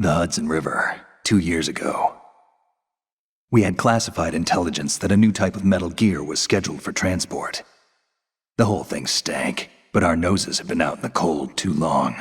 The Hudson River, 2 years ago. We had classified intelligence that a new type of metal gear was scheduled for transport. The whole thing stank, but our noses had been out in the cold too long.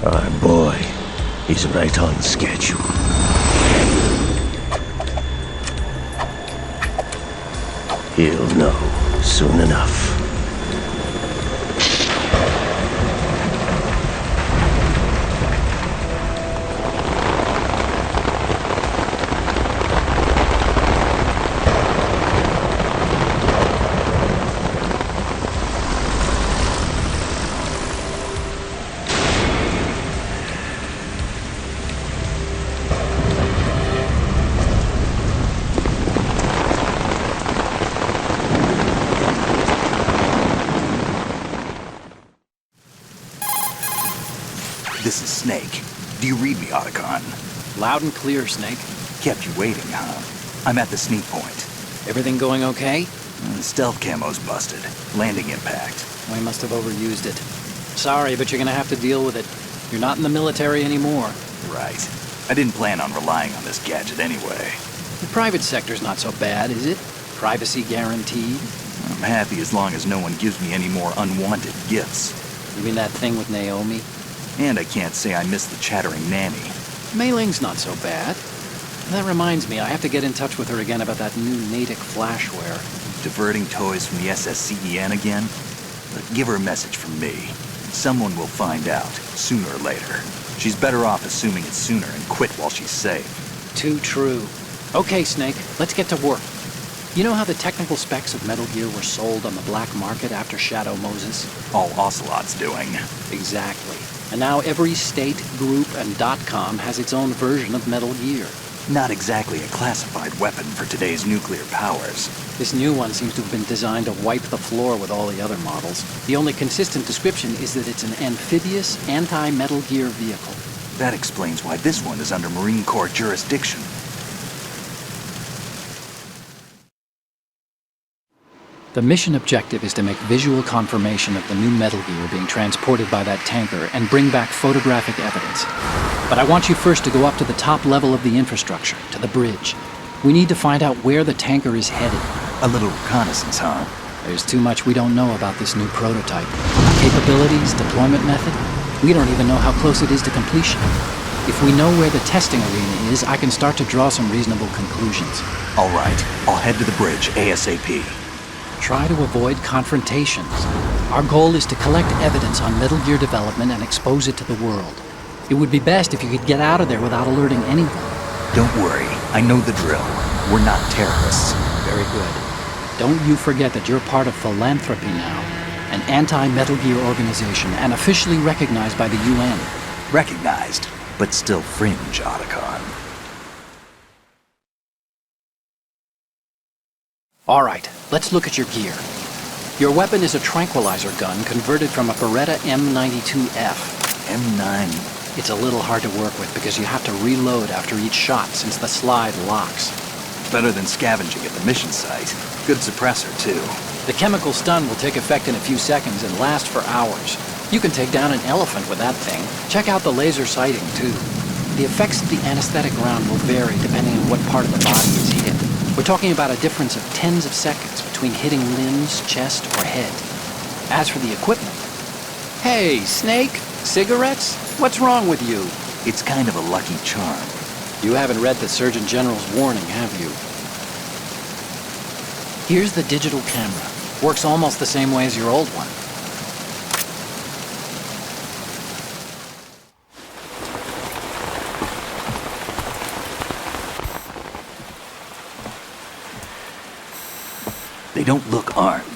Our boy, he's right on schedule. He'll know soon enough. This is Snake. Do you read me, Otacon? Loud and clear, Snake. Kept you waiting, huh? I'm at the sneak point. Everything going okay? The stealth camo's busted. Landing impact. We must have overused it. Sorry, but you're gonna have to deal with it. You're not in the military anymore. Right. I didn't plan on relying on this gadget anyway. The private sector's not so bad, is it? Privacy guaranteed. I'm happy as long as no one gives me any more unwanted gifts. You mean that thing with Naomi? And I can't say I miss the chattering nanny. Mei Ling's not so bad. That reminds me, I have to get in touch with her again about that new Natick flashware. Diverting toys from the SSCEN again? But give her a message from me. Someone will find out, sooner or later. She's better off assuming it sooner and quit while she's safe. Too true. Okay, Snake, let's get to work. You know how the technical specs of Metal Gear were sold on the black market after Shadow Moses? All Ocelot's doing. Exactly. And now every state, group, and .com has its own version of Metal Gear. Not exactly a classified weapon for today's nuclear powers. This new one seems to have been designed to wipe the floor with all the other models. The only consistent description is that it's an amphibious, anti-Metal Gear vehicle. That explains why this one is under Marine Corps jurisdiction. The mission objective is to make visual confirmation of the new Metal Gear being transported by that tanker and bring back photographic evidence. But I want you first to go up to the top level of the infrastructure, to the bridge. We need to find out where the tanker is headed. A little reconnaissance, huh? There's too much we don't know about this new prototype. Capabilities, deployment method. We don't even know how close it is to completion. If we know where the testing arena is, I can start to draw some reasonable conclusions. All right, I'll head to the bridge ASAP. Try to avoid confrontations. Our goal is to collect evidence on Metal Gear development and expose it to the world. It would be best if you could get out of there without alerting anyone. Don't worry, I know the drill. We're not terrorists. Very good. Don't you forget that you're part of Philanthropy now, an anti-Metal Gear organization and officially recognized by the UN. Recognized, but still fringe, Otacon. All right, let's look at your gear. Your weapon is a tranquilizer gun converted from a Beretta M92F. M9. It's a little hard to work with because you have to reload after each shot since the slide locks. Better than scavenging at the mission site. Good suppressor, too. The chemical stun will take effect in a few seconds and last for hours. You can take down an elephant with that thing. Check out the laser sighting, too. The effects of the anesthetic round will vary depending on what part of the body is hit. We're talking about a difference of tens of seconds between hitting limbs, chest, or head. As for the equipment... Hey, Snake? Cigarettes? What's wrong with you? It's kind of a lucky charm. You haven't read the Surgeon General's warning, have you? Here's the digital camera. Works almost the same way as your old one. They don't look armed.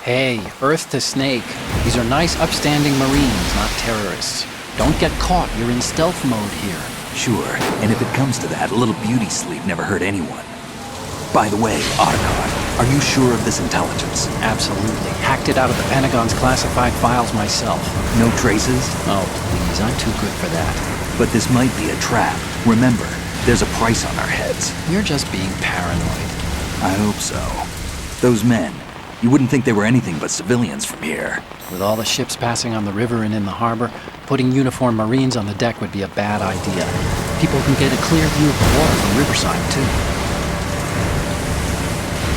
Hey, Earth to Snake. These are nice, upstanding Marines, not terrorists. Don't get caught. You're in stealth mode here. Sure, and if it comes to that, a little beauty sleep never hurt anyone. By the way, Otacon, are you sure of this intelligence? Absolutely. Hacked it out of the Pentagon's classified files myself. No traces? Oh, please. I'm too good for that. But this might be a trap. Remember, there's a price on our heads. You're just being paranoid. I hope so. Those men, you wouldn't think they were anything but civilians from here. With all the ships passing on the river and in the harbor, putting uniformed Marines on the deck would be a bad idea. People can get a clear view of the water from Riverside, too.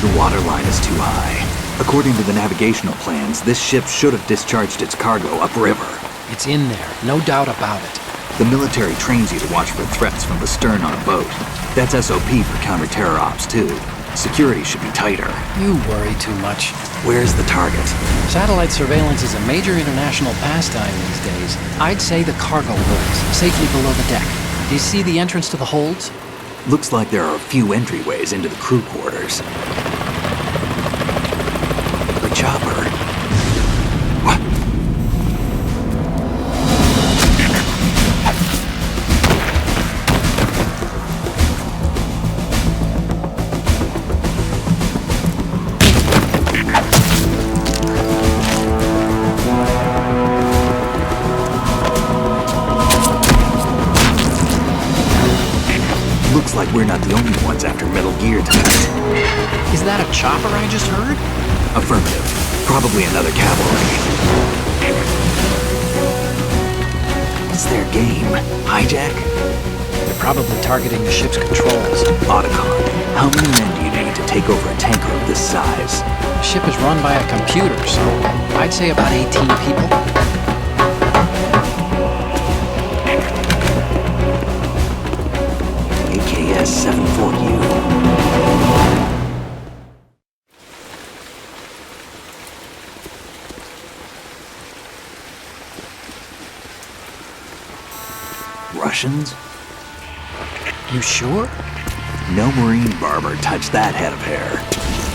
The water line is too high. According to the navigational plans, this ship should have discharged its cargo upriver. It's in there, no doubt about it. The military trains you to watch for threats from the stern on a boat. That's SOP for counter-terror ops, too. Security should be tighter. You worry too much. Where's the target? Satellite surveillance is a major international pastime these days. I'd say the cargo holds, safely below the deck. Do you see the entrance to the holds? Looks like there are a few entryways into the crew quarters. The chopper. What? Looks like we're not the only ones after Metal Gear tonight. Is that a chopper I just heard? Affirmative. Probably another cavalry. What's their game? Hijack? They're probably targeting the ship's controls. Otacon, how many men do you need to take over a tanker of this size? The ship is run by a computer, so I'd say about 18 people. AKS 74U. Russians? You sure? No Marine barber touched that head of hair.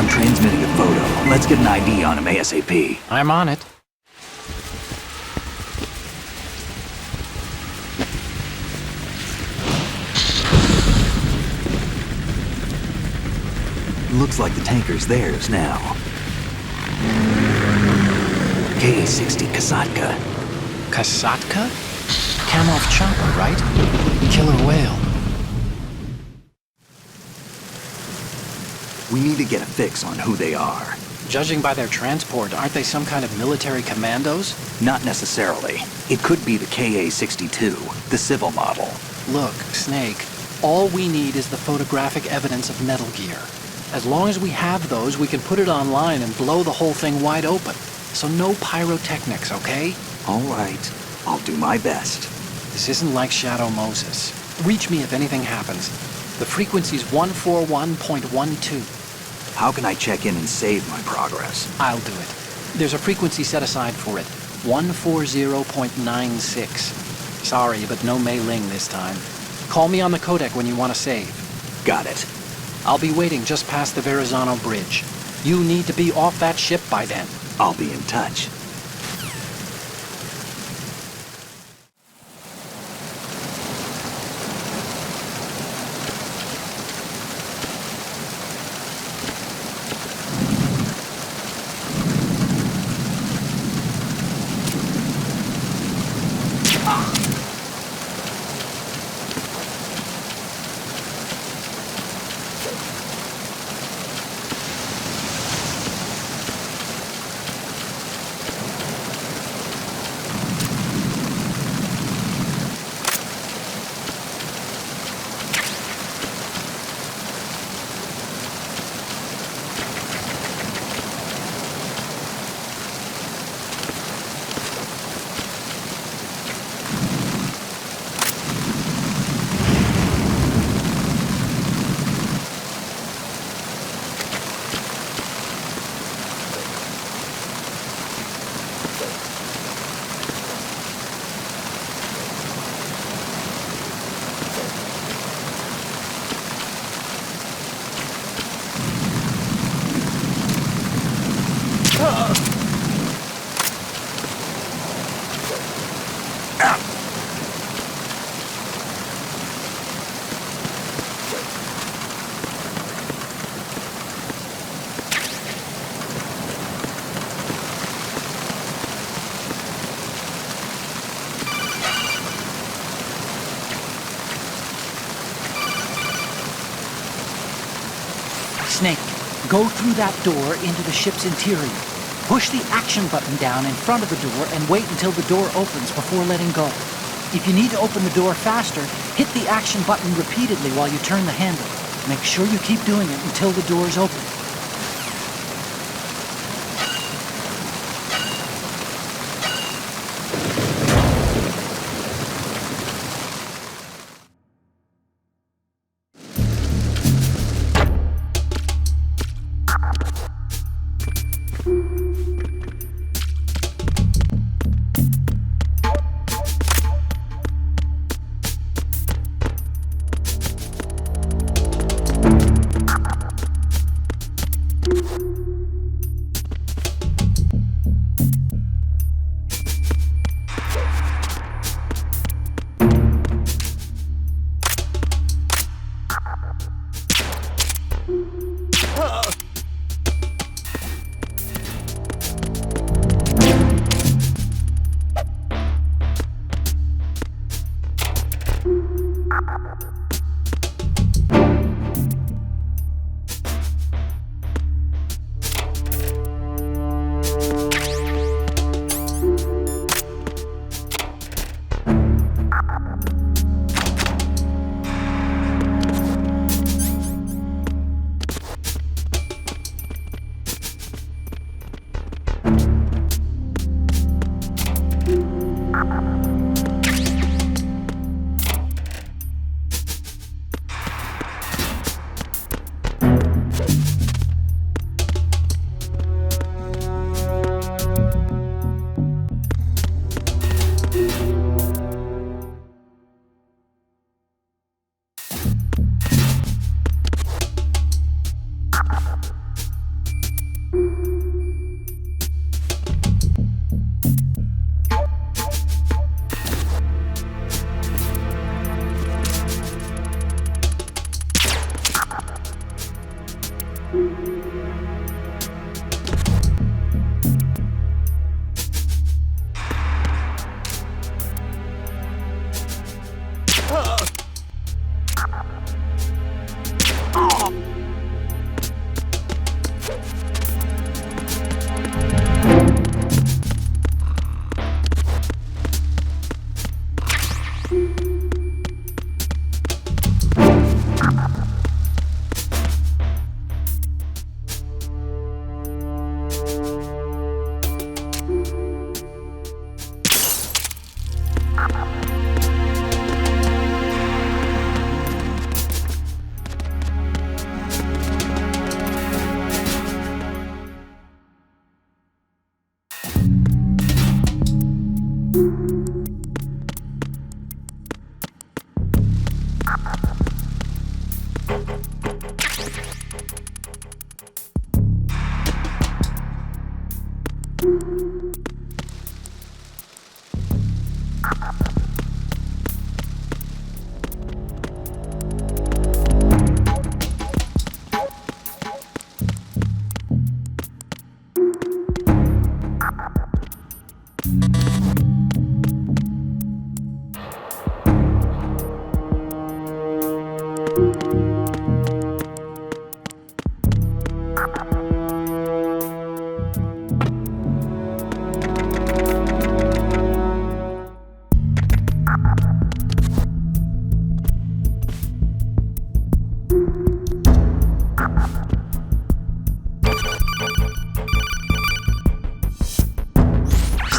I'm transmitting a photo. Let's get an ID on him ASAP. I'm on it. Looks like the tanker's theirs now. KA-60 Kasatka. Kasatka? Kamov chopper, right? Killer whale. We need to get a fix on who they are. Judging by their transport, aren't they some kind of military commandos? Not necessarily. It could be the KA-62, the civil model. Look, Snake, all we need is the photographic evidence of Metal Gear. As long as we have those, we can put it online and blow the whole thing wide open. So no pyrotechnics, okay? All right. I'll do my best. This isn't like Shadow Moses. Reach me if anything happens. The frequency's 141.12. How can I check in and save my progress? I'll do it. There's a frequency set aside for it. 140.96. Sorry, but no Mei Ling this time. Call me on the codec when you want to save. Got it. I'll be waiting just past the Verrazano Bridge. You need to be off that ship by then. I'll be in touch. Snake, go through that door into the ship's interior. Push the action button down in front of the door and wait until the door opens before letting go. If you need to open the door faster, hit the action button repeatedly while you turn the handle. Make sure you keep doing it until the door is open.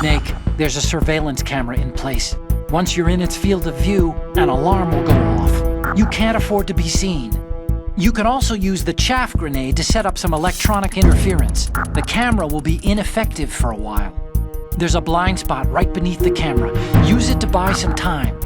Snake, there's a surveillance camera in place. Once you're in its field of view, an alarm will go off. You can't afford to be seen. You can also use the chaff grenade to set up some electronic interference. The camera will be ineffective for a while. There's a blind spot right beneath the camera. Use it to buy some time.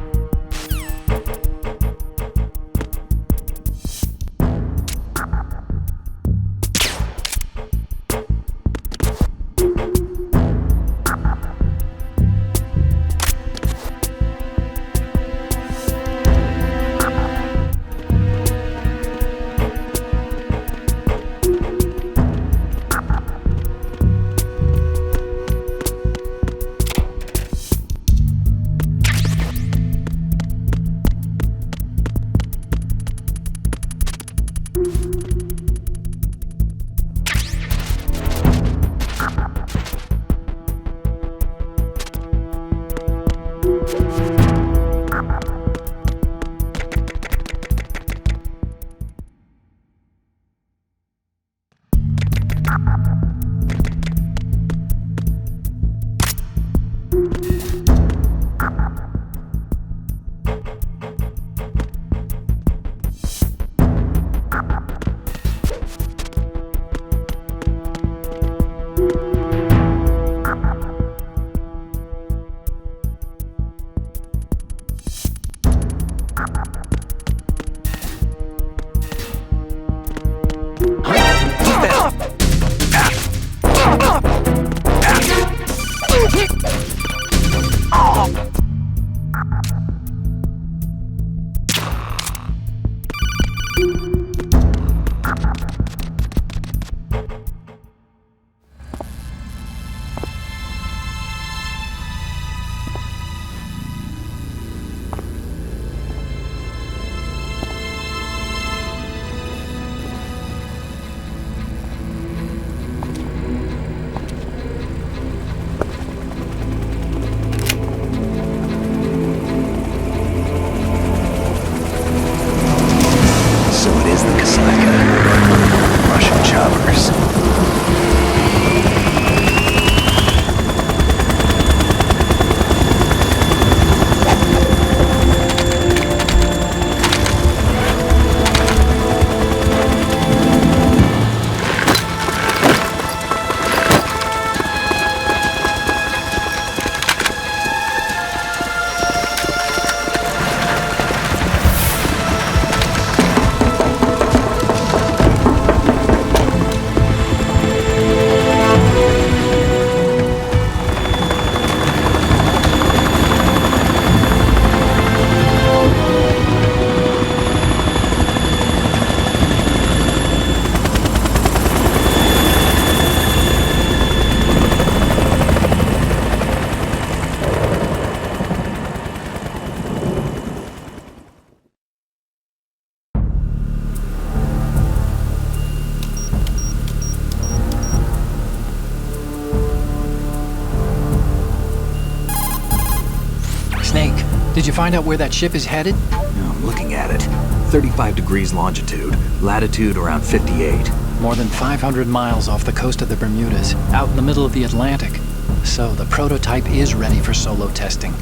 Did you find out where that ship is headed? I'm looking at it. 35 degrees longitude, latitude around 58. More than 500 miles off the coast of the Bermudas, out in the middle of the Atlantic. So the prototype is ready for solo testing.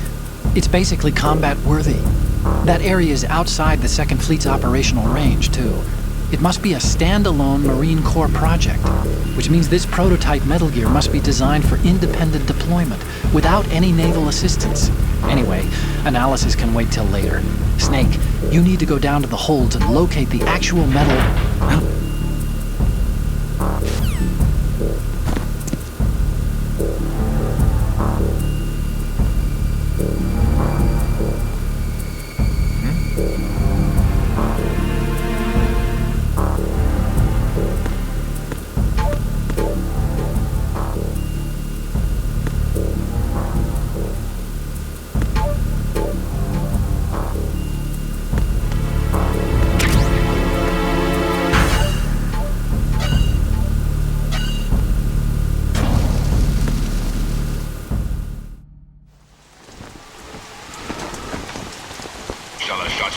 It's basically combat-worthy. That area is outside the Second Fleet's operational range, too. It must be a standalone Marine Corps project, which means this prototype Metal Gear must be designed for independent deployment, without any naval assistance. Anyway, analysis can wait till later. Snake, you need to go down to the holds and locate the actual metal...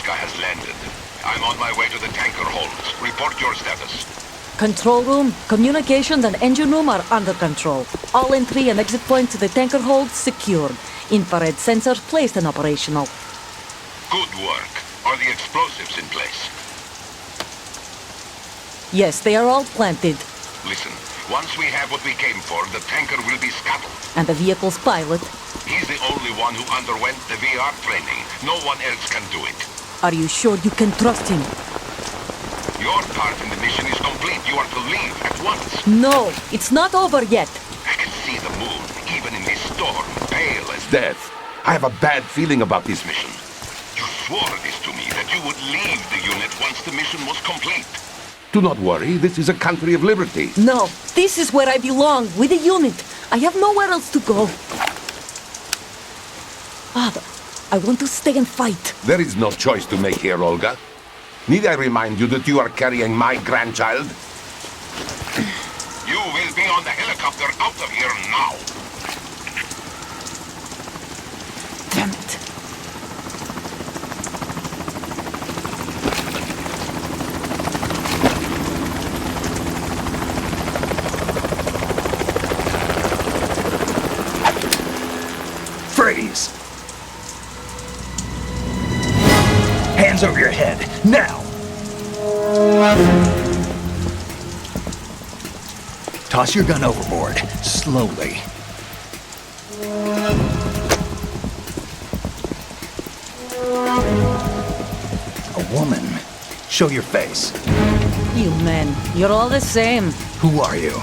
has landed. I'm on my way to the tanker holds. Report your status. Control room, communications and engine room are under control. All entry and exit points to the tanker holds secured. Infrared sensors placed and operational. Good work. Are the explosives in place? Yes, they are all planted. Listen, once we have what we came for, the tanker will be scuttled. And the vehicle's pilot? He's the only one who underwent the VR training. No one else can do it. Are you sure you can trust him? Your part in the mission is complete. You are to leave at once. No, it's not over yet. I can see the moon, even in this storm, pale as death. I have a bad feeling about this mission. You swore this to me, that you would leave the unit once the mission was complete. Do not worry, this is a country of liberty. No, this is where I belong, with the unit. I have nowhere else to go. Father, I want to stay and fight. There is no choice to make here, Olga. Need I remind you that you are carrying my grandchild? You will be on the helicopter out of here now. Damn it. Freeze! Hands over your head, now! Toss your gun overboard, slowly. A woman. Show your face. You men, you're all the same. Who are you?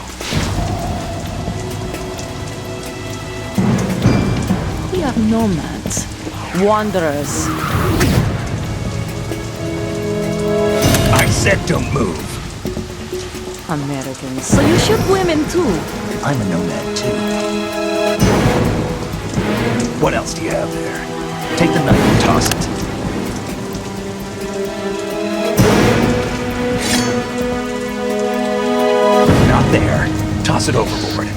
We are nomads, wanderers. I said don't move. Americans. So you shoot women too. I'm a nomad too. What else do you have there? Take the knife and toss it. Not there. Toss it overboard.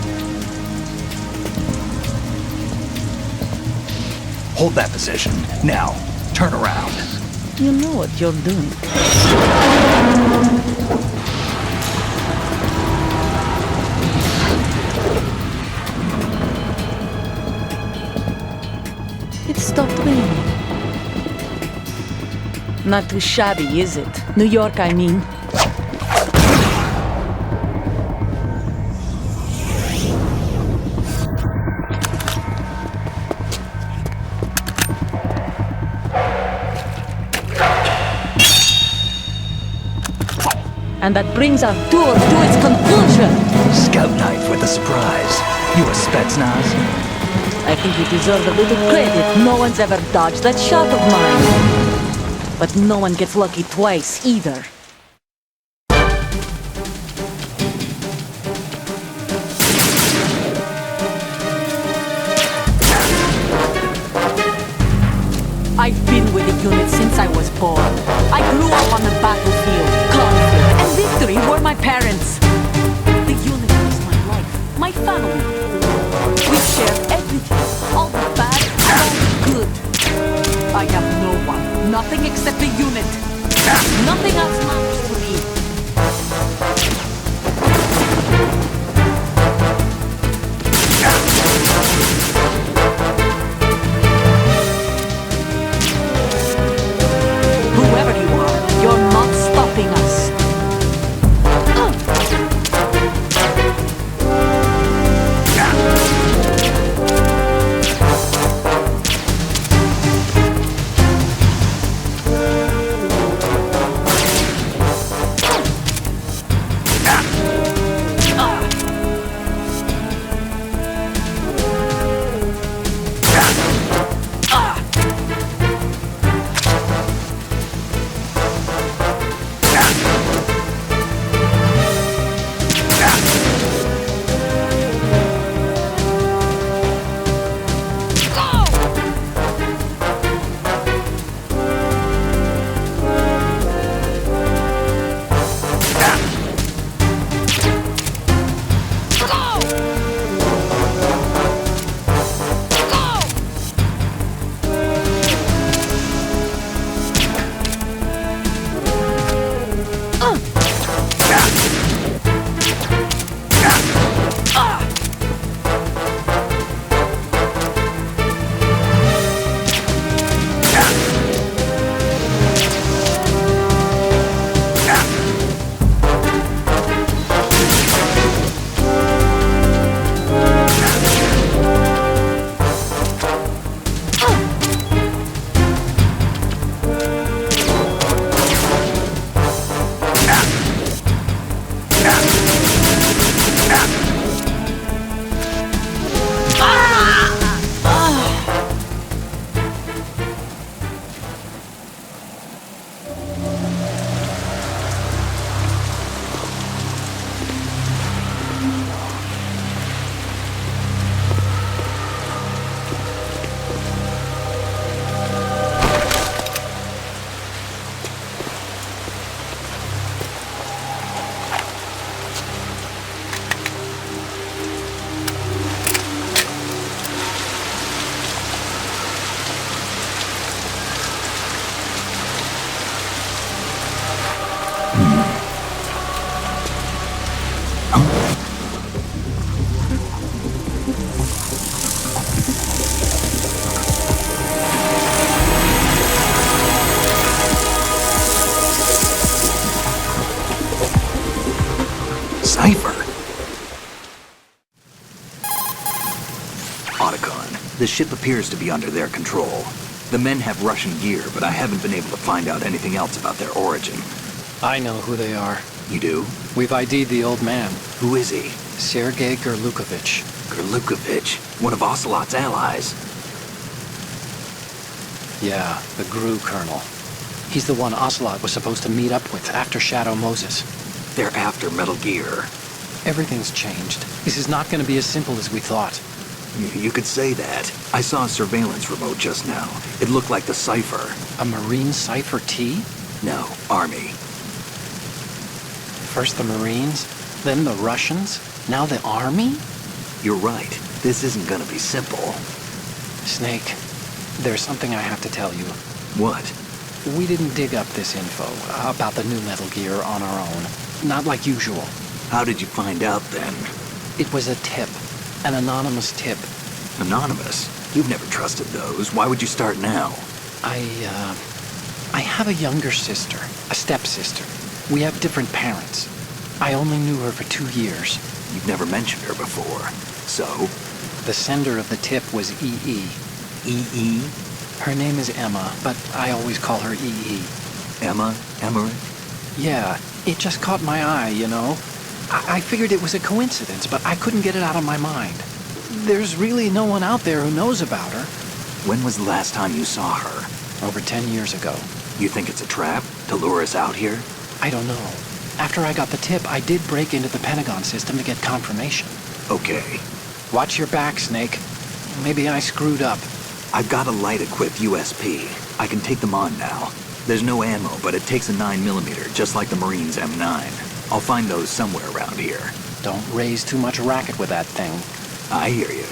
Hold that position. Now, turn around. You know what you're doing. It stopped raining. Not too shabby, is it? New York, I mean. And that brings our tour to its conclusion. Scout knife with a surprise. You a Spetsnaz? I think you deserve a little credit. No one's ever dodged that shot of mine. But no one gets lucky twice, either. I've been with the unit since I was born. I grew up on the battlefield. Conflict and victory were my parents. The unit was my life, my family. We shared everything, all the bad and all the good. I have no one. Nothing except the unit. Nothing else matters to me. Whoever you are, you're not stopping us. The ship appears to be under their control. The men have Russian gear, but I haven't been able to find out anything else about their origin. I know who they are. You do? We've ID'd the old man, Who is he? Sergei Gerlukovich. Gerlukovich, one of Ocelot's allies. Yeah, the GRU colonel. He's the one Ocelot was supposed to meet up with after Shadow Moses. They're after Metal Gear. Everything's changed. This is not going to be as simple as we thought. You could say that. I saw a surveillance remote just now. It looked like the Cypher. A Marine Cypher T? No, Army. First the Marines, then the Russians, now the Army? You're right. This isn't gonna be simple. Snake, there's something I have to tell you. What? We didn't dig up this info about the new Metal Gear on our own. Not like usual. How did you find out then? It was a tip. An anonymous tip. Anonymous? You've never trusted those. Why would you start now? I have a younger sister, a stepsister. We have different parents. I only knew her for 2 years. You've never mentioned her before. So? The sender of the tip was EE. EE? Her name is Emma, but I always call her EE. Emma? Emmerich? Yeah, it just caught my eye, you know? I figured it was a coincidence, but I couldn't get it out of my mind. There's really no one out there who knows about her. When was the last time you saw her? Over 10 years ago. You think it's a trap? To lure us out here? I don't know. After I got the tip, I did break into the Pentagon system to get confirmation. Okay. Watch your back, Snake. Maybe I screwed up. I've got a light-equipped USP. I can take them on now. There's no ammo, but it takes a 9mm, just like the Marines' M9. I'll find those somewhere around here. Don't raise too much racket with that thing. I hear you.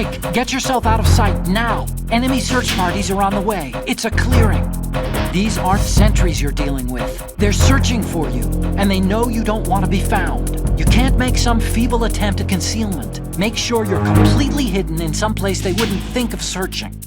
Snake, get yourself out of sight now. Enemy search parties are on the way. It's a clearing. These aren't sentries you're dealing with. They're searching for you, and they know you don't want to be found. You can't make some feeble attempt at concealment. Make sure you're completely hidden in some place they wouldn't think of searching.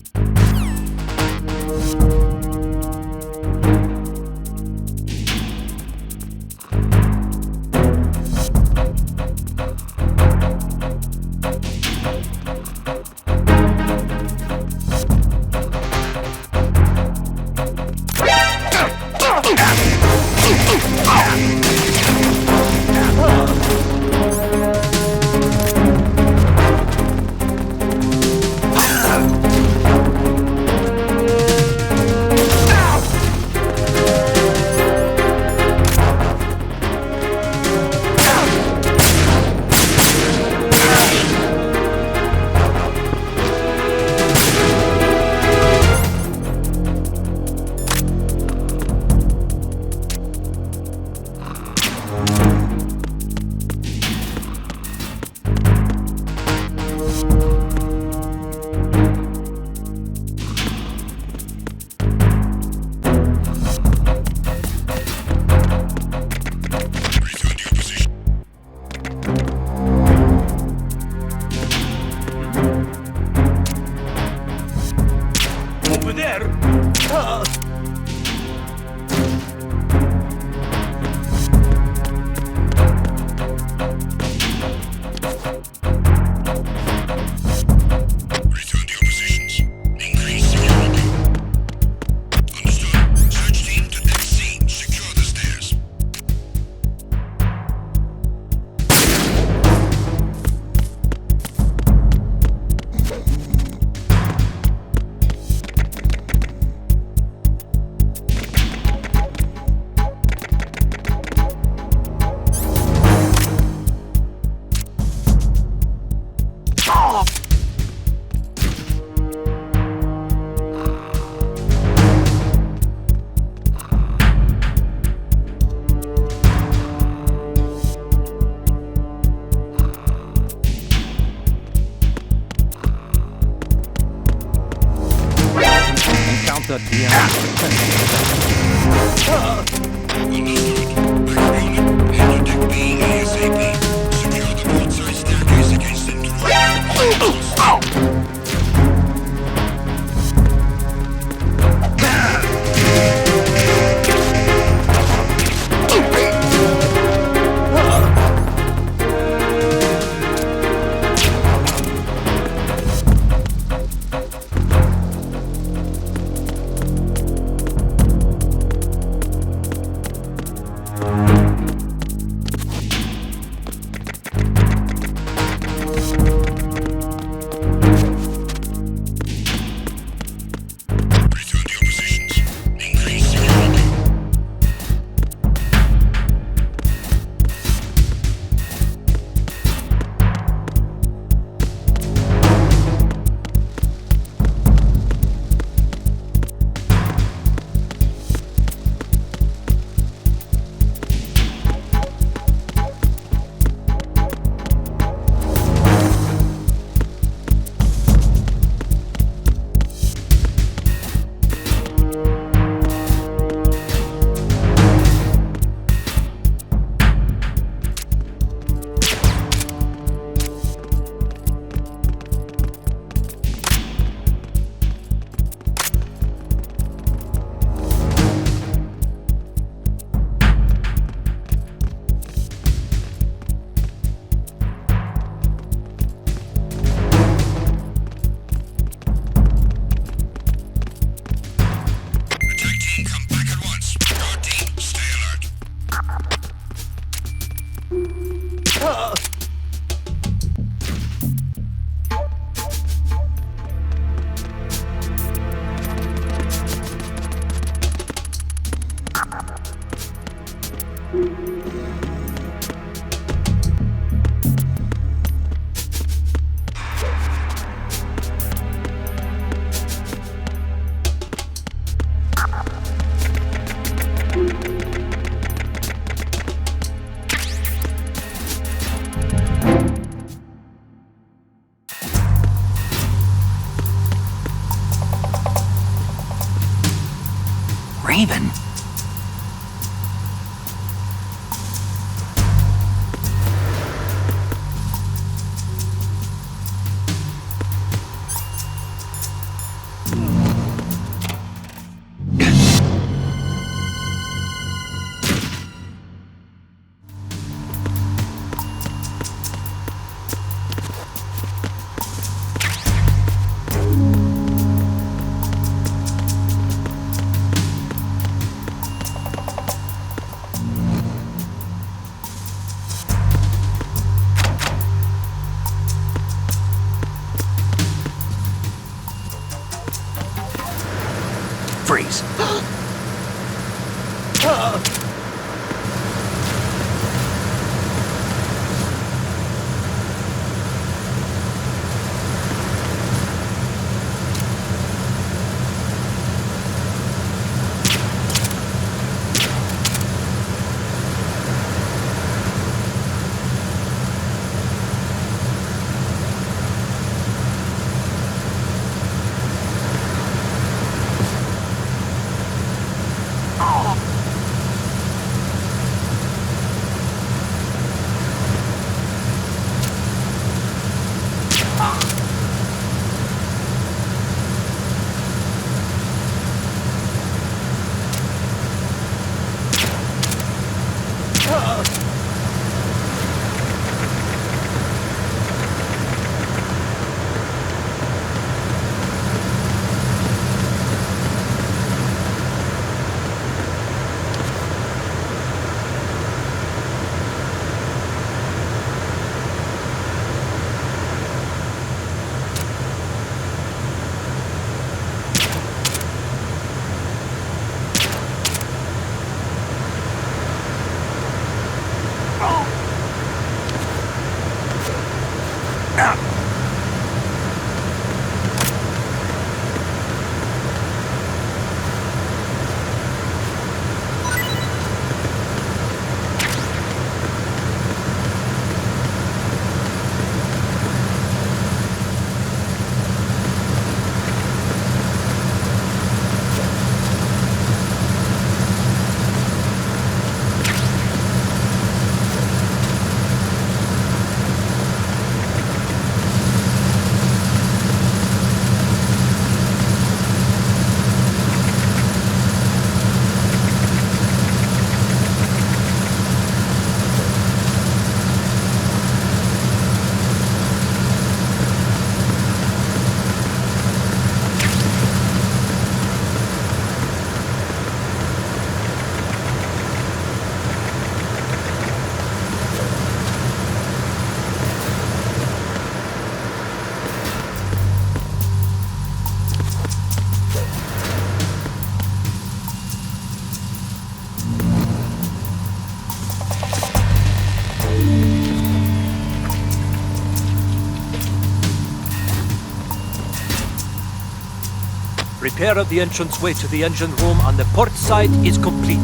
Repair of the entranceway to the engine room on the port side is complete.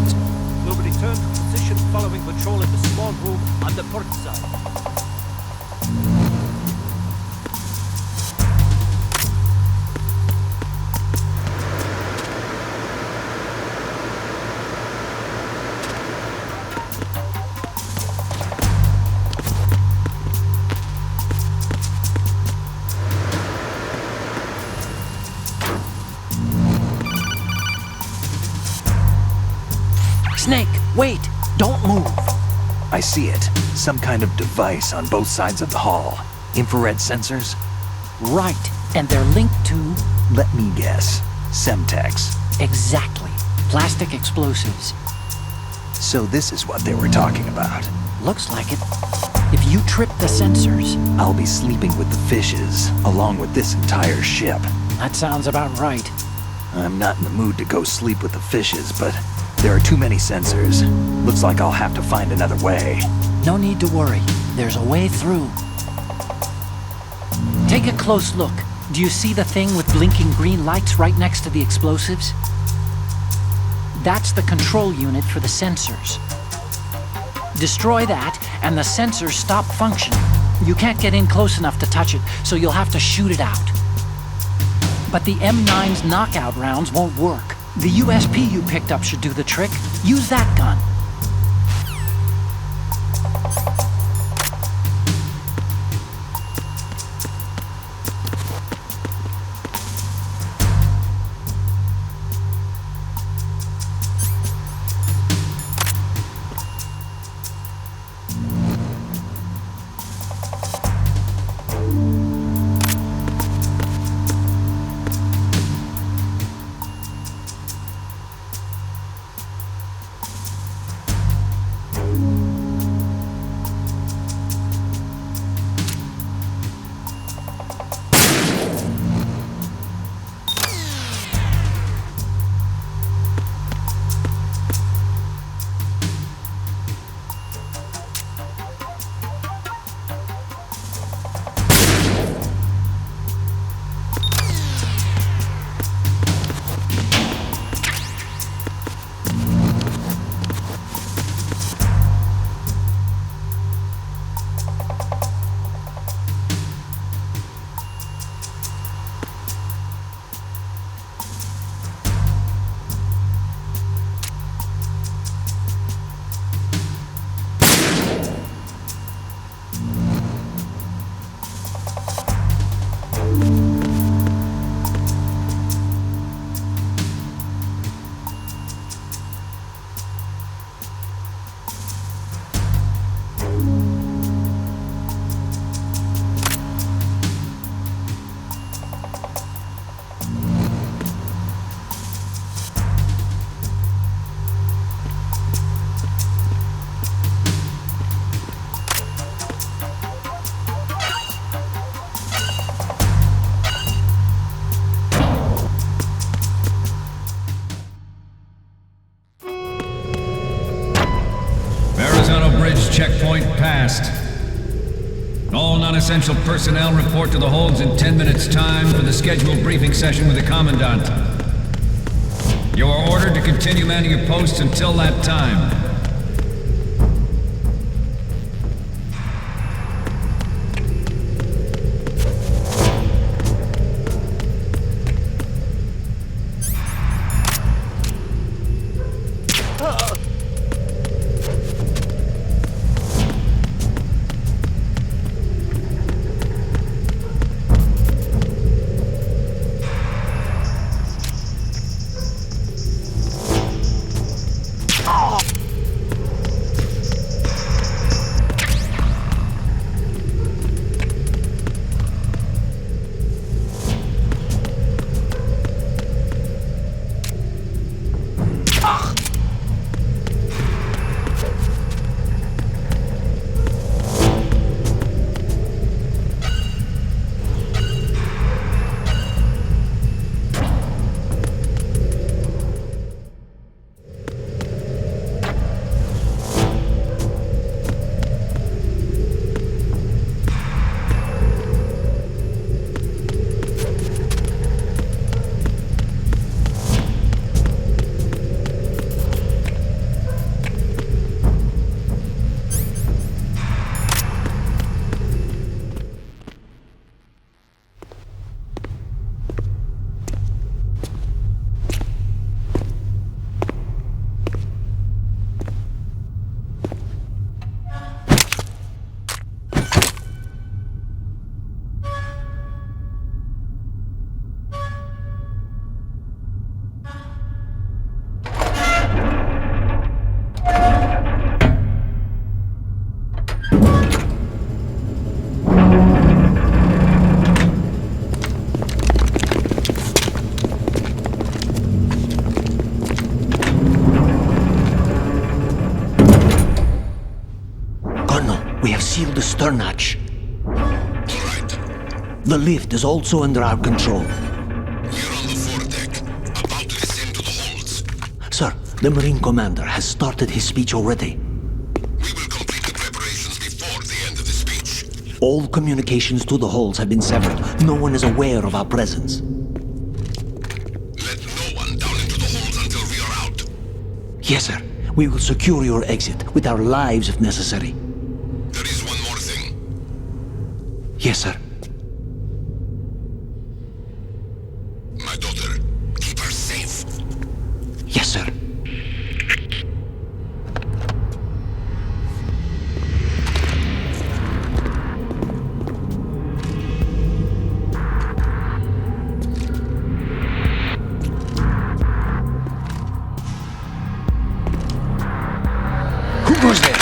We'll return to position following patrol in the small room on the port side. Snake, wait! Don't move! I see it. Some kind of device on both sides of the hall. Infrared sensors? Right, and they're linked to... Let me guess. Semtex. Exactly. Plastic explosives. So this is what they were talking about. Looks like it. If you trip the sensors... I'll be sleeping with the fishes, along with this entire ship. That sounds about right. I'm not in the mood to go sleep with the fishes, but there are too many sensors. Looks like I'll have to find another way. No need to worry. There's a way through. Take a close look. Do you see the thing with blinking green lights right next to the explosives? That's the control unit for the sensors. Destroy that, and the sensors stop functioning. You can't get in close enough to touch it, so you'll have to shoot it out. But the M9's knockout rounds won't work. The USP you picked up should do the trick. Use that gun. bridge checkpoint passed. All non-essential personnel report to the holds in 10 minutes' time for the scheduled briefing session with the Commandant. You are ordered to continue manning your posts until that time. Seal the stern hatch. The lift is also under our control. We're on the foredeck, about to descend to the holds. Sir, the Marine Commander has started his speech already. We will complete the preparations before the end of the speech. All communications to the holds have been severed. No one is aware of our presence. Let no one down into the holds until we are out. Yes, sir. We will secure your exit with our lives if necessary. There is one more thing. Yes, sir. My daughter, keep her safe. Yes, sir. Who goes there?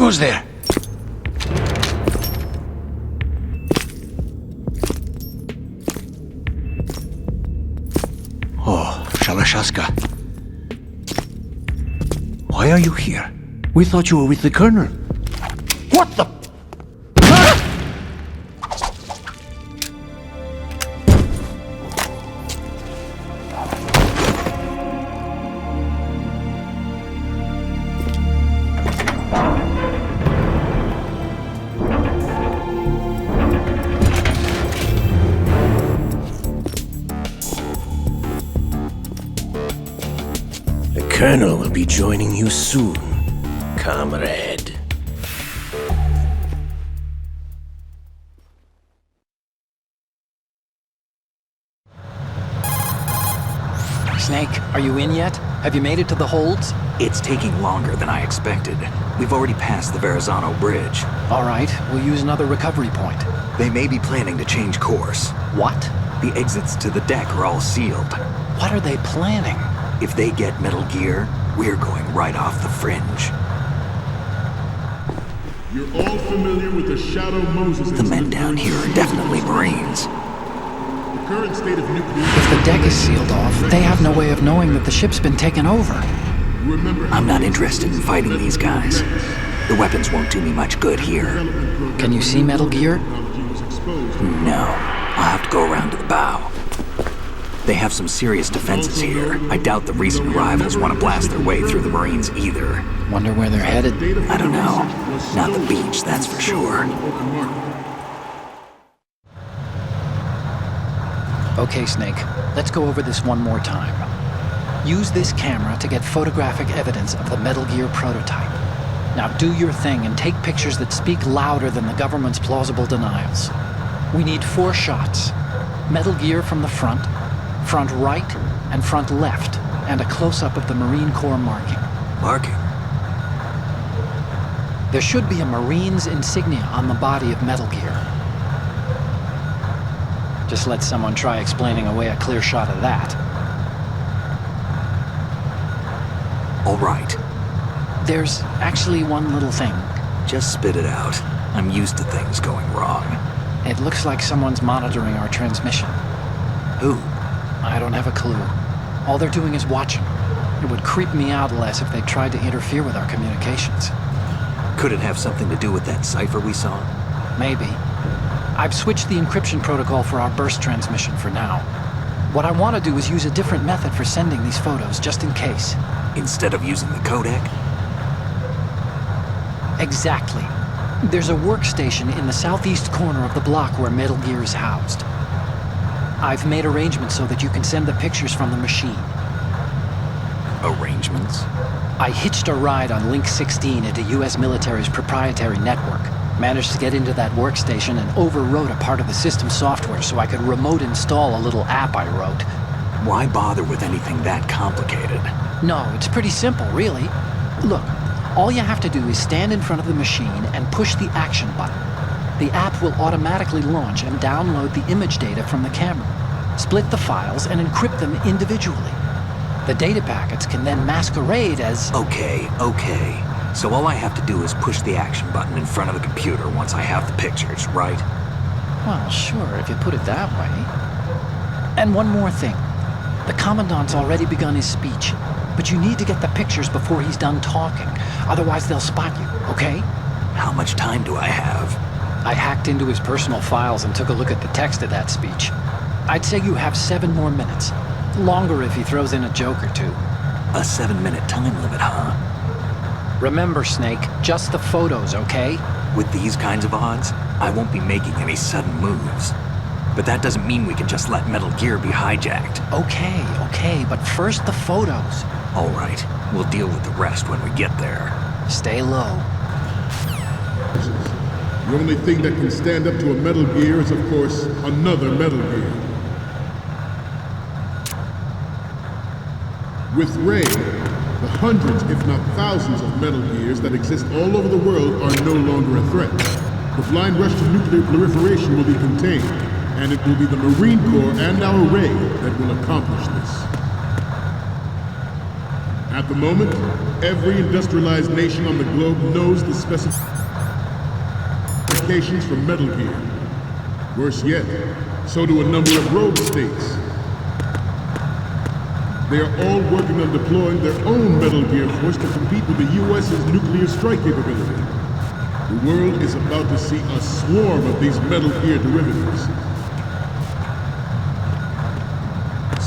Who's there? Oh, Shalashaska. Why are you here? We thought you were with the Colonel. What the... The Colonel will be joining you soon, comrade. Snake, are you in yet? Have you made it to the holds? It's taking longer than I expected. We've already passed the Verrazano Bridge. All right, we'll use another recovery point. They may be planning to change course. What? The exits to the deck are all sealed. What are they planning? If they get Metal Gear, we're going right off the fringe. You're all familiar with the Shadow Moses The men down here are definitely Marines. The current state of nuclear... If the deck is sealed off, they have no way of knowing that the ship's been taken over. I'm not interested in fighting these guys. The weapons won't do me much good here. Can you see Metal Gear? No. I'll have to go around to the bow. They have some serious defenses here. I doubt the recent arrivals want to blast their way through the Marines either. Wonder where they're headed? I don't know. Not the beach, that's for sure. Okay, Snake. Let's go over this one more time. Use this camera to get photographic evidence of the Metal Gear prototype. Now do your thing and take pictures that speak louder than the government's plausible denials. We need 4 shots. Metal Gear from the front right, and front left, and a close-up of the Marine Corps marking. Marking? There should be a Marine's insignia on the body of Metal Gear. Just let someone try explaining away a clear shot of that. All right. There's actually one little thing. Just spit it out. I'm used to things going wrong. It looks like someone's monitoring our transmission. Who? I don't have a clue. All they're doing is watching. It would creep me out less if they tried to interfere with our communications. Could it have something to do with that cipher we saw? Maybe. I've switched the encryption protocol for our burst transmission for now. What I want to do is use a different method for sending these photos, just in case. Instead of using the codec? Exactly. There's a workstation in the southeast corner of the block where Metal Gear is housed. I've made arrangements so that you can send the pictures from the machine. Arrangements? I hitched a ride on Link 16 into US military's proprietary network. Managed to get into that workstation and overwrote a part of the system software so I could remote install a little app I wrote. Why bother with anything that complicated? No, it's pretty simple, really. Look, all you have to do is stand in front of the machine and push the action button. The app will automatically launch and download the image data from the camera, split the files, and encrypt them individually. The data packets can then masquerade as... Okay. So all I have to do is push the action button in front of the computer once I have the pictures, right? Well, sure, if you put it that way. And one more thing. The Commandant's already begun his speech, but you need to get the pictures before he's done talking. Otherwise, they'll spot you, okay? How much time do I have? I hacked into his personal files and took a look at the text of that speech. I'd say you have 7 more minutes. Longer if he throws in a joke or two. A 7-minute time limit, huh? Remember, Snake, just the photos, okay? With these kinds of odds, I won't be making any sudden moves. But that doesn't mean we can just let Metal Gear be hijacked. Okay, but first the photos. All right, we'll deal with the rest when we get there. Stay low. The only thing that can stand up to a Metal Gear is, of course, another Metal Gear. With Ray, the hundreds, if not thousands, of Metal Gears that exist all over the world are no longer a threat. The blind rush to nuclear proliferation will be contained, and it will be the Marine Corps and our Ray that will accomplish this. At the moment, every industrialized nation on the globe knows the specifications for Metal Gear. Worse yet, so do a number of rogue states. They are all working on deploying their own Metal Gear force to compete with the US's nuclear strike capability. The world is about to see a swarm of these Metal Gear derivatives.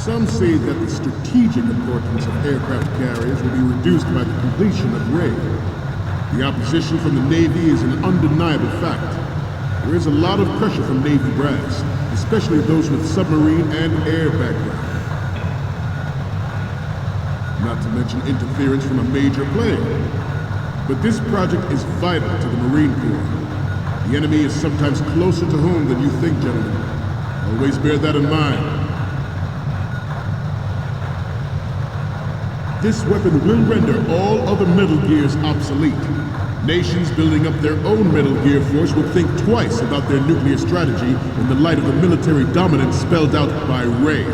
Some say that the strategic importance of aircraft carriers will be reduced by the completion of Ray. The opposition from the Navy is an undeniable fact. There is a lot of pressure from Navy brass, especially those with submarine and air background. Not to mention interference from a major player. But this project is vital to the Marine Corps. The enemy is sometimes closer to home than you think, gentlemen. Always bear that in mind. This weapon will render all other Metal Gears obsolete. Nations building up their own Metal Gear force will think twice about their nuclear strategy in the light of the military dominance spelled out by Ray.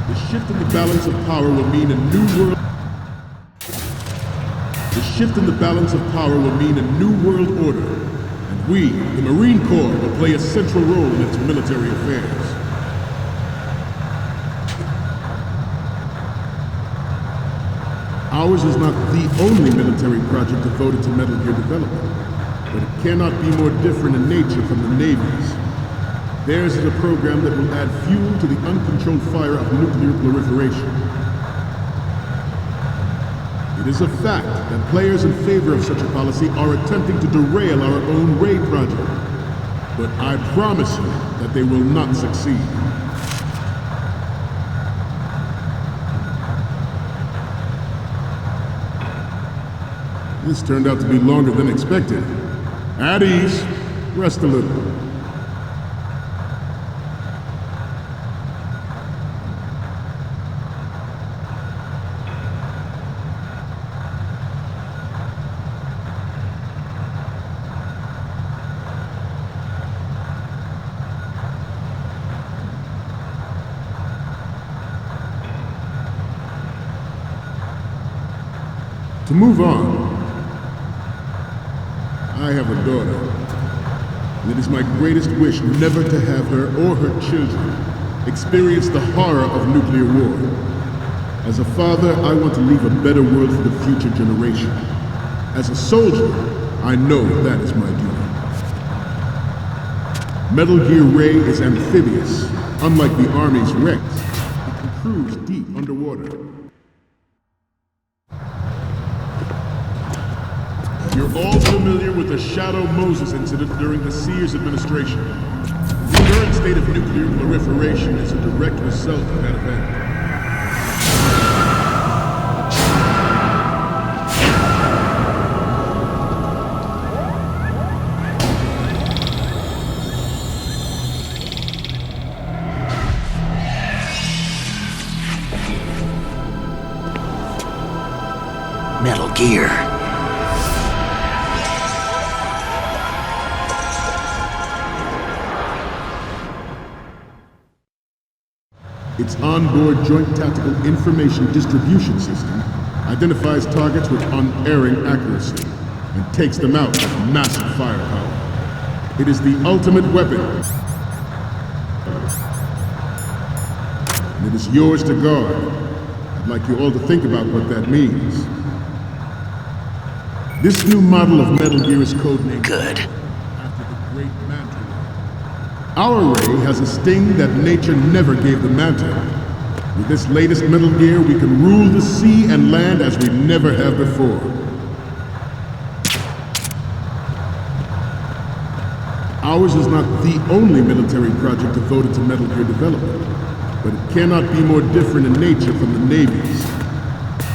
The shift in the balance of power will mean a new world. The shift in the balance of power will mean a new world order, and we, the Marine Corps, will play a central role in its military affairs. Ours is not the only military project devoted to Metal Gear development, but it cannot be more different in nature from the Navy's. Theirs is a program that will add fuel to the uncontrolled fire of nuclear proliferation. It is a fact that players in favor of such a policy are attempting to derail our own Ray project, but I promise you that they will not succeed. This turned out to be longer than expected. At ease. Rest a little. To move on, I have a daughter, and it is my greatest wish never to have her or her children experience the horror of nuclear war. As a father, I want to leave a better world for the future generation. As a soldier, I know that is my duty. Metal Gear Ray is amphibious. Unlike the Army's Rex, it can cruise deep underwater. You're all familiar with the Shadow Moses incident during the Sears administration. The current state of nuclear proliferation is a direct result of that event. Metal Gear. Its onboard Joint Tactical Information Distribution System identifies targets with unerring accuracy and takes them out with massive firepower. It is the ultimate weapon, and it is yours to guard. I'd like you all to think about what that means. This new model of Metal Gear is codenamed Good. after the Great Manta. Our Ray has a sting that nature never gave the Manta. With this latest Metal Gear, we can rule the sea and land as we never have before. Ours is not the only military project devoted to Metal Gear development, but it cannot be more different in nature from the Navy's.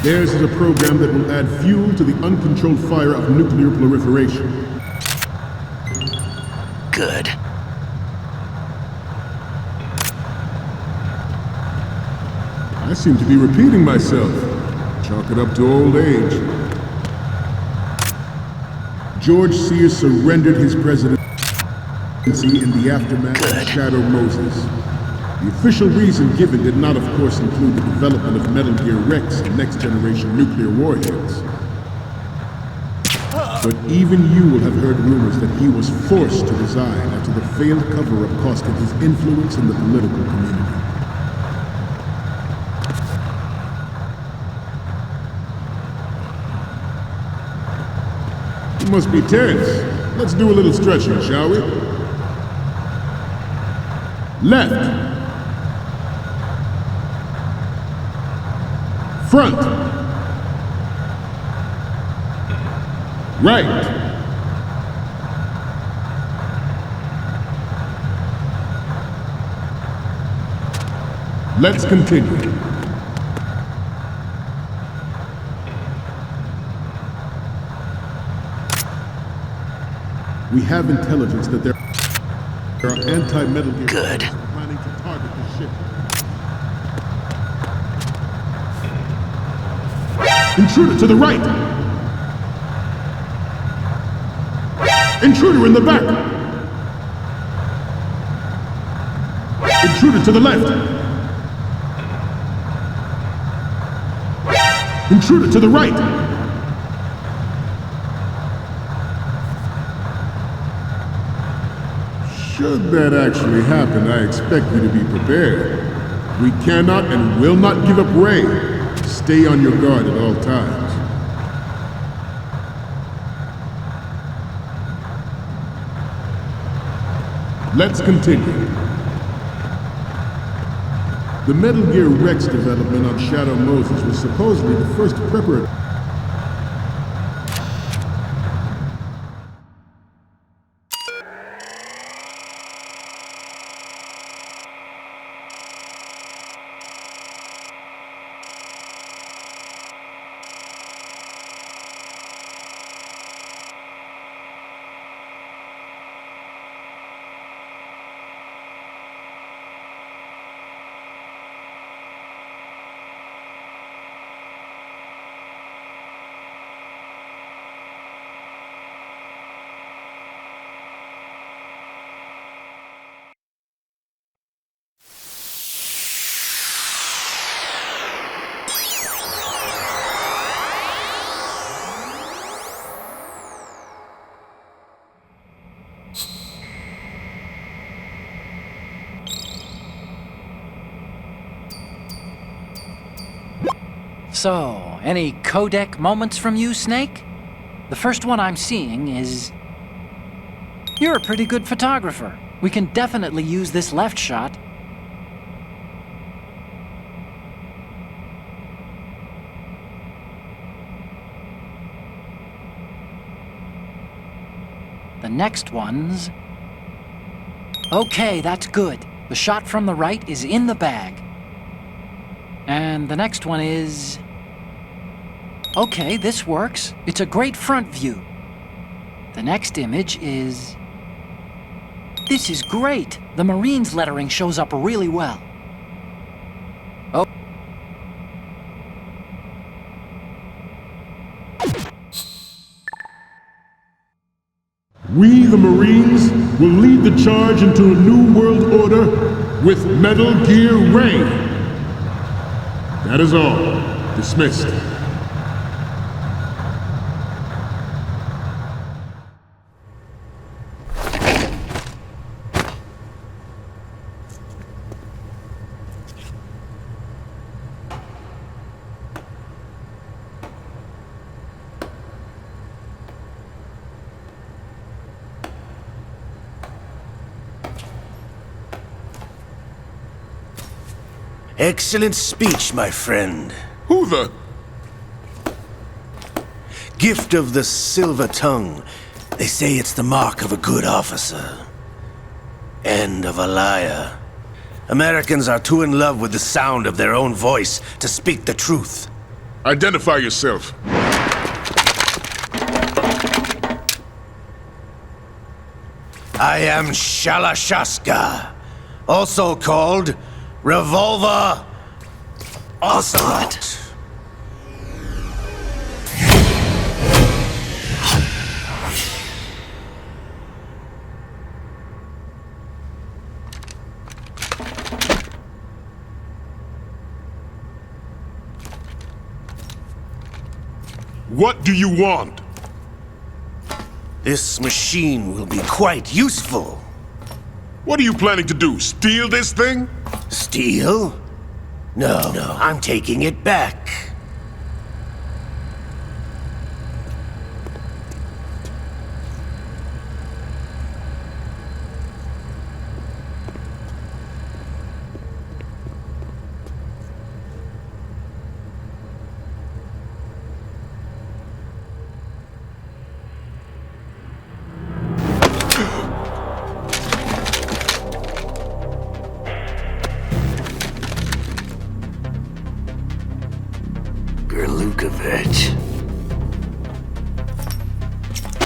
Theirs is a program that will add fuel to the uncontrolled fire of nuclear proliferation. Good. I seem to be repeating myself. Chalk it up to old age. George Sears surrendered his presidency in the aftermath of Shadow Moses. The official reason given did not, of course, include the development of Metal Gear Rex and next-generation nuclear warheads. But even you will have heard rumors that he was forced to resign after the failed cover-up cost him his influence in the political community. You must be tense. Let's do a little stretching, shall we? Left. Front. Right. Let's continue. We have intelligence that there are anti-Metal Gear Good. planning to target the ship. Intruder to the right! Intruder in the back! Intruder to the left! Intruder to the right! Should that actually happen, I expect you to be prepared. We cannot and will not give up Ray. Stay on your guard at all times. Let's continue. The Metal Gear Rex development on Shadow Moses was supposedly the first preparatory. So, any codec moments from you, Snake? The first one I'm seeing is... You're a pretty good photographer. We can definitely use this left shot. The next one's... Okay, that's good. The shot from the right is in the bag. And the next one is... Okay, this works. It's a great front view. The next image is... This is great. The Marines lettering shows up really well. Oh. We, the Marines, will lead the charge into a new world order with Metal Gear Ray. That is all. Dismissed. Excellent speech, my friend. Who the? Gift of the silver tongue. They say it's the mark of a good officer. And of a liar. Americans are too in love with the sound of their own voice to speak the truth. Identify yourself. I am Shalashaska, also called Revolver Ocelot. What do you want? This machine will be quite useful. What are you planning to do? Steal this thing? Steal? No, I'm taking it back.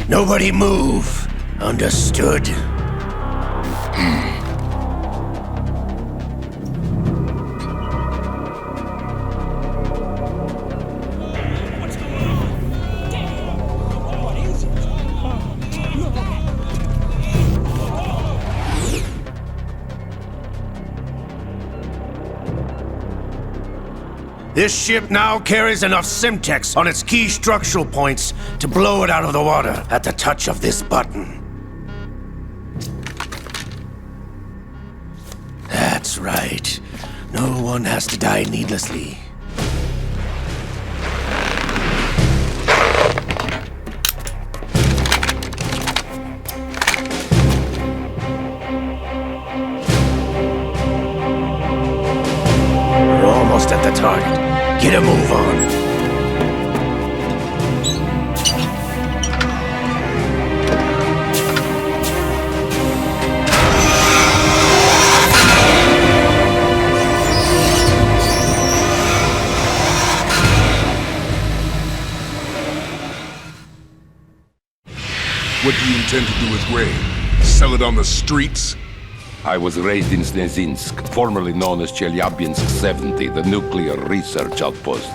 Nobody move. Understood? This ship now carries enough Simtex on its key structural points to blow it out of the water at the touch of this button. That's right. No one has to die needlessly. We're almost at the target. Get a move on. What do you intend to do with Ray? Sell it on the streets? I was raised in Snezinsk, formerly known as Chelyabinsk 70, the nuclear research outpost.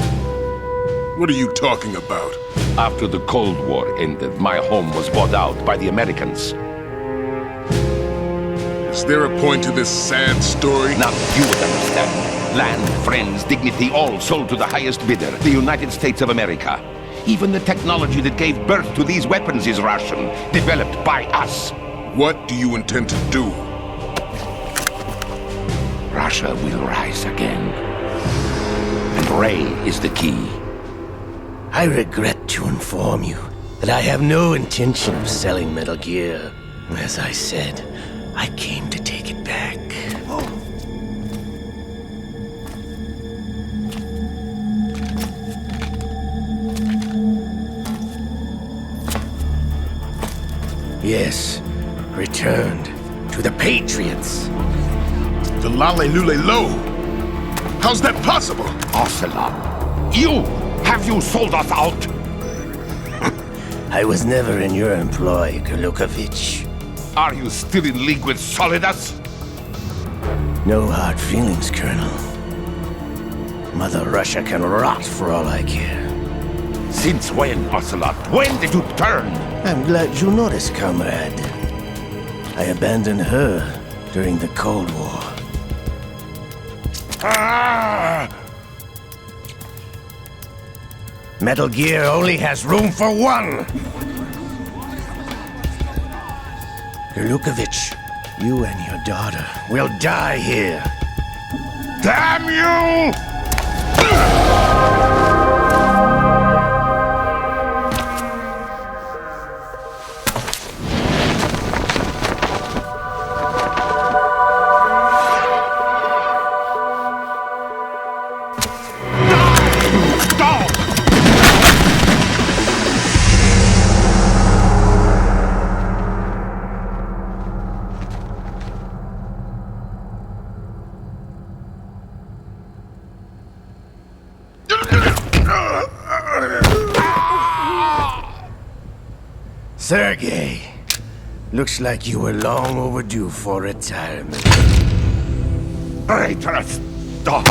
What are you talking about? After the Cold War ended, my home was bought out by the Americans. Is there a point to this sad story? Now you would understand. Land, friends, dignity, all sold to the highest bidder, the United States of America. Even the technology that gave birth to these weapons is Russian, developed by us. What do you intend to do? Russia will rise again. And Ray is the key. I regret to inform you that I have no intention of selling Metal Gear. As I said, I came to take it back. Yes, returned to the Patriots. The Lale Lule Lo? How's that possible? Ocelot, you! Have you sold us out? I was never in your employ, Golukovich. Are you still in league with Solidus? No hard feelings, Colonel. Mother Russia can rot for all I care. Since when, Ocelot? When did you turn? I'm glad you noticed, comrade. I abandoned her during the Cold War. Ah! Metal Gear only has room for one! Golukovich, you and your daughter will die here. Damn you! Sergei, looks like you were long overdue for retirement. Traitorous dog!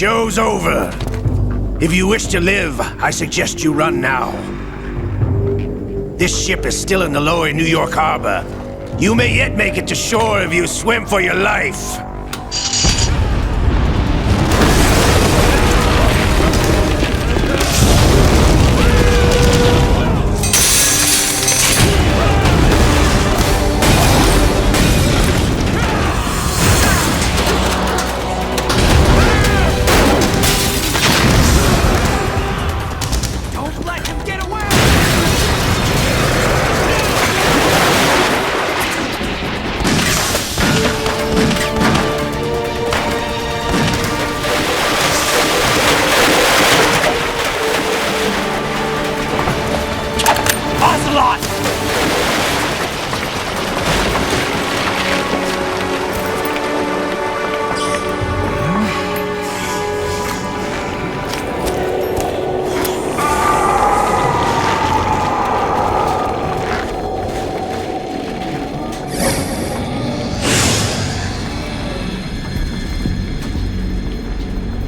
show's over. If you wish to live, I suggest you run now. This ship is still in the lower New York harbor. You may yet make it to shore if you swim for your life.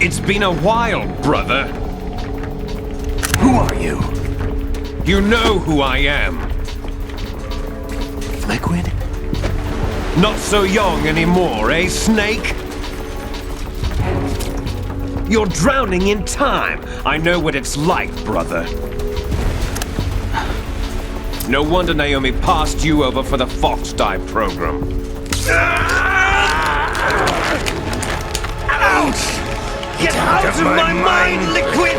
It's been a while, brother. Who are you? You know who I am. Liquid? Not so young anymore, eh, Snake? You're drowning in time. I know what it's like, brother. No wonder Naomi passed you over for the Fox Dive program. Ouch! Get out of my mind, Liquid!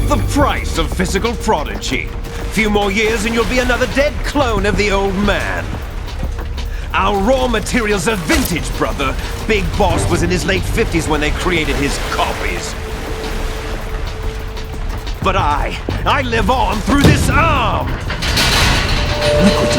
The price of physical prodigy. Few more years and you'll be another dead clone of the old man. Our raw materials are vintage, brother. Big Boss was in his late 50s when they created his copies. But I live on through this arm! Liquid's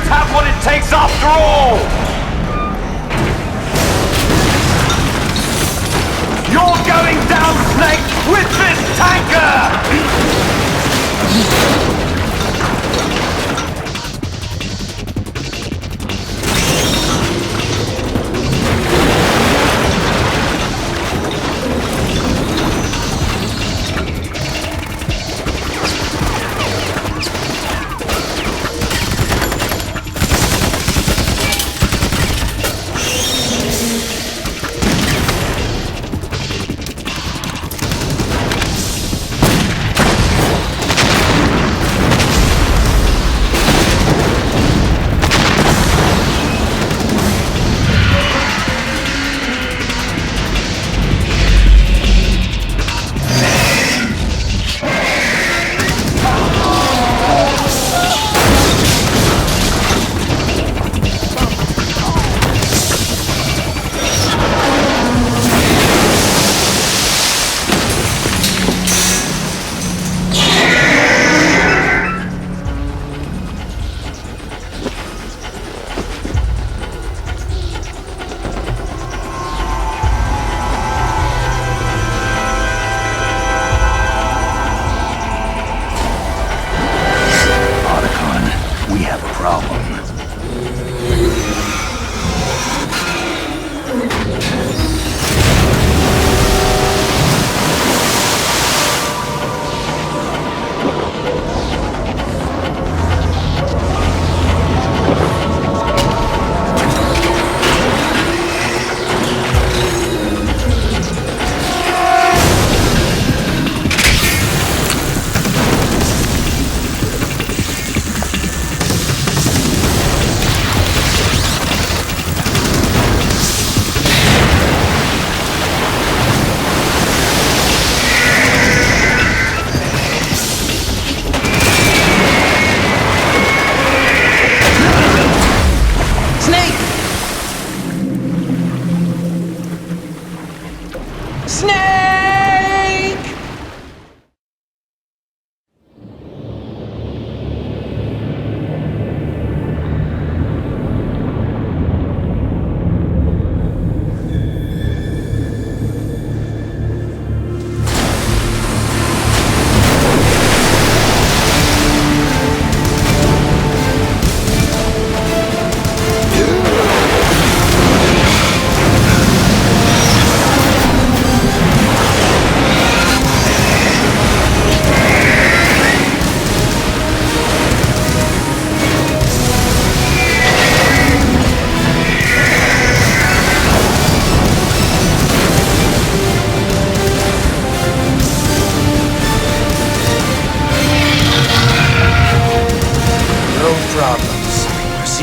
Have what it takes after all! You're going down, Snake, with this tanker!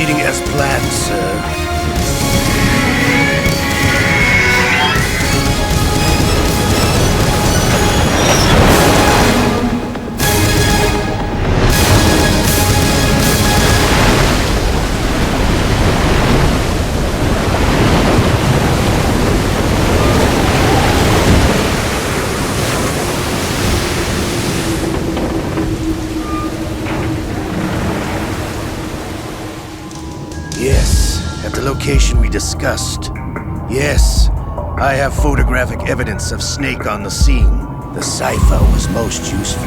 proceeding as planned, sir. Yes, at the location we discussed. Yes, I have photographic evidence of Snake on the scene. The cipher was most useful.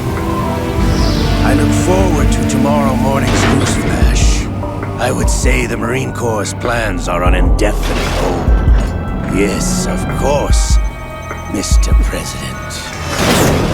I look forward to tomorrow morning's news flash. I would say the Marine Corps' plans are on indefinite hold. Yes, of course, Mr. President.